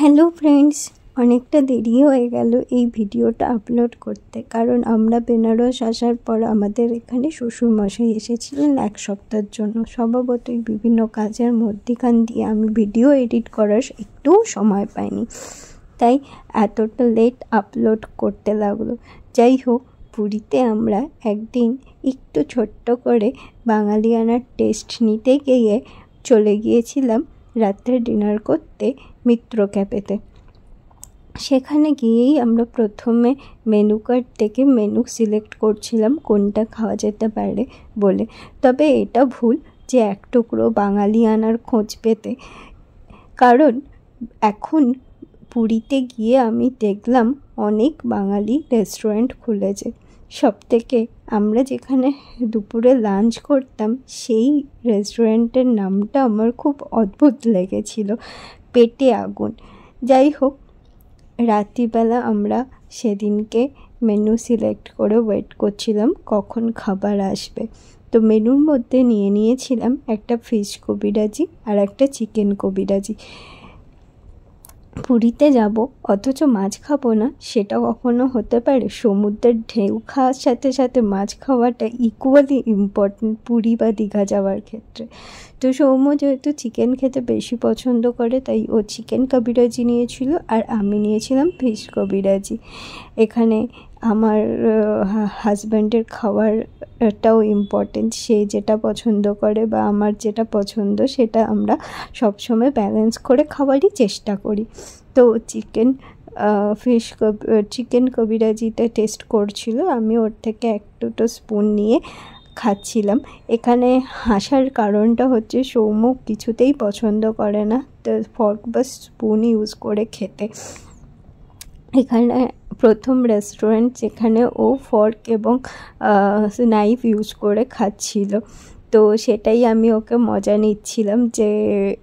Hello friends, অনেকটা দেরি হয়ে গেল এই ভিডিওটা আপলোড করতে, কারণ আমরা বেনারস আসার পর আমাদের এখানে শ্বশুরমশাই এসেছিলেন এক সপ্তাহের জন্য। স্বভাবতই বিভিন্ন কাজের মধ্যখান দিয়ে আমি ভিডিও এডিট করার একটু সময় পাইনি, তাই এতটা লেট আপলোড করতে লাগলো। যাই হোক, পুরীতে আমরা একদিন একটু ছোট্ট করে বাঙালিয়ানার টেস্ট নিতে গিয়ে চলে গিয়েছিলাম রাত্রে ডিনার করতে মিত্র ক্যাফেতে। সেখানে গিয়েই আমরা প্রথমে মেনু কার্ড থেকে মেনু সিলেক্ট করছিলাম কোনটা খাওয়া যেতে পারে বলে। তবে এটা ভুল যে এক টুকরো বাঙালিয়ানার খোঁজ পেতে, কারণ এখন পুরীতে গিয়ে আমি দেখলাম অনেক বাঙালি রেস্টুরেন্ট খুলেছে। সবথেকে আমরা যেখানে দুপুরে লাঞ্চ করতাম সেই রেস্টুরেন্টের নামটা আমার খুব অদ্ভুত লেগেছিল, পেটে আগুন। যাই হোক, রাত্রিবেলা আমরা সেদিনকে মেনু সিলেক্ট করে ওয়েট করছিলাম কখন খাবার আসবে। তো মেনুর মধ্যে নিয়েছিলাম একটা ফিশ কবিরাজি আর একটা চিকেন কবিরাজি। পুরীতে যাব অথচ মাছ খাবো না, সেটা কখনো হতে পারে? সমুদ্রের ঢেউ খাওয়ার সাথে সাথে মাছ খাওয়াটা ইকুয়ালি ইম্পর্টেন্ট পুরী বা দীঘা যাওয়ার ক্ষেত্রে। তো সৌম্য যেহেতু চিকেন খেতে বেশি পছন্দ করে, তাই ও চিকেন কবিরাজি নিয়েছিল আর আমি নিয়েছিলাম ফিশ কবিরাজি। এখানে আমার হাজব্যান্ডের খাওয়ারটাও ইম্পর্টেন্ট, সে যেটা পছন্দ করে বা আমার যেটা পছন্দ সেটা আমরা সবসময় ব্যালেন্স করে খাওয়ারই চেষ্টা করি। তো চিকেন কবিরাজিটা টেস্ট করছিল, আমি ওর থেকে এক দুটো স্পুন নিয়ে খাচ্ছিলাম। এখানে হাসার কারণটা হচ্ছে সৌম্য কিছুতেই পছন্দ করে না তো ফর্ক বা স্পুন ইউজ করে খেতে। এখানে প্রথম রেস্টুরেন্ট যেখানে ও ফর্ক এবং নাইফ ইউজ করে খাচ্ছিল, তো সেটাই আমি ওকে মজা নিচ্ছিলাম যে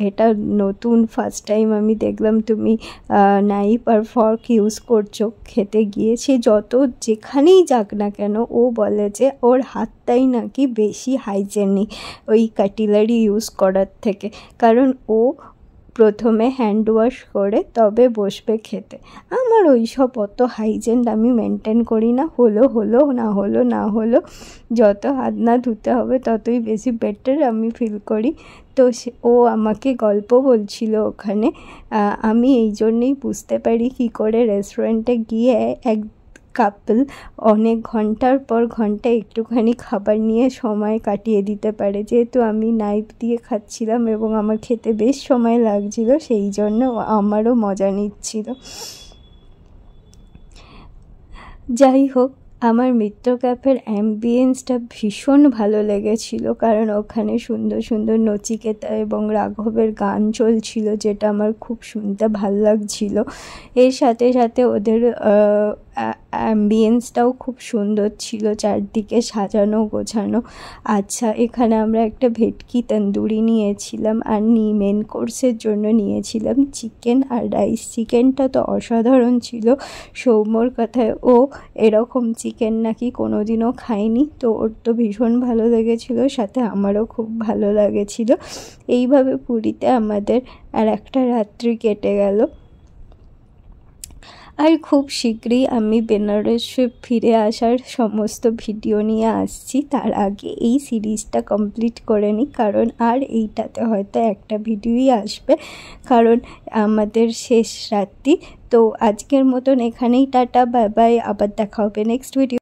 এটা নতুন, ফার্স্ট টাইম আমি দেখলাম তুমি নাইফ আর ফর্ক ইউজ করছো খেতে গিয়ে। সে যেখানেই যাক না কেন ও বলে যে ওর হাতটাই নাকি বেশি হাইজেনিক ওই কাটলারি ইউজ করার থেকে, কারণ ও প্রথমে হ্যান্ড ওয়াশ করে তবে বসবে খেতে। আমার ওই সব অত হাইজেন আমি মেনটেন করি না, হলো না হলো যত হাত না ধুতে হবে ততই বেশি বেটার আমি ফিল করি। তো ও আমাকে গল্প বলছিল ওখানে, আমি এই জন্যেই বুঝতে পারি কী করে রেস্টুরেন্টে গিয়ে এক কাপল অনেক ঘন্টার পর ঘন্টা একটুখানি খাবার নিয়ে সময় কাটিয়ে দিতে পারে। যেহেতু আমি নাইফ দিয়ে খাচ্ছিলাম এবং আমার খেতে বেশ সময় লাগছিল, সেই জন্য আমারও মজা নিচ্ছিল। যাই হোক, আমার মিত্র ক্যাফের অ্যাম্বিয়েন্সটা ভীষণ ভালো লেগেছিল, কারণ ওখানে সুন্দর সুন্দর নচিকেতা এবং রাঘবের গান চলছিল, যেটা আমার খুব শুনতে ভাল লাগছিল। এর সাথে সাথে ওদের অ্যাম্বিয়েন্সটাও খুব সুন্দর ছিল, চারদিকে সাজানো গোছানো। আচ্ছা, এখানে আমরা একটা ভেটকি তন্দুরি নিয়েছিলাম আর মেন কোর্সের জন্য নিয়েছিলাম চিকেন আর রাইস। চিকেনটা তো অসাধারণ ছিল, সৌম্যর কথায় ও এরকম চিকেন নাকি কোনোদিনও খায়নি, তো ওর তো ভীষণ ভালো লেগেছিল, সাথে আমারও খুব ভালো লাগেছিল। এইভাবে পুরীতে আমাদের আর একটা রাত্রি কেটে গেল। আর খুব শীঘ্রই আমি বেনারসে ফিরে আসার সমস্ত ভিডিও নিয়ে আসছি। তার আগে এই সিরিজটা কমপ্লিট করে নিই, কারণ আর এইটাতে হয়তো একটা ভিডিওই আসবে, কারণ আমাদের শেষ রাত্রি। তো আজকের মতন এখানেই টাটা, বাই বাই, আবার দেখা হবে নেক্সট ভিডিও।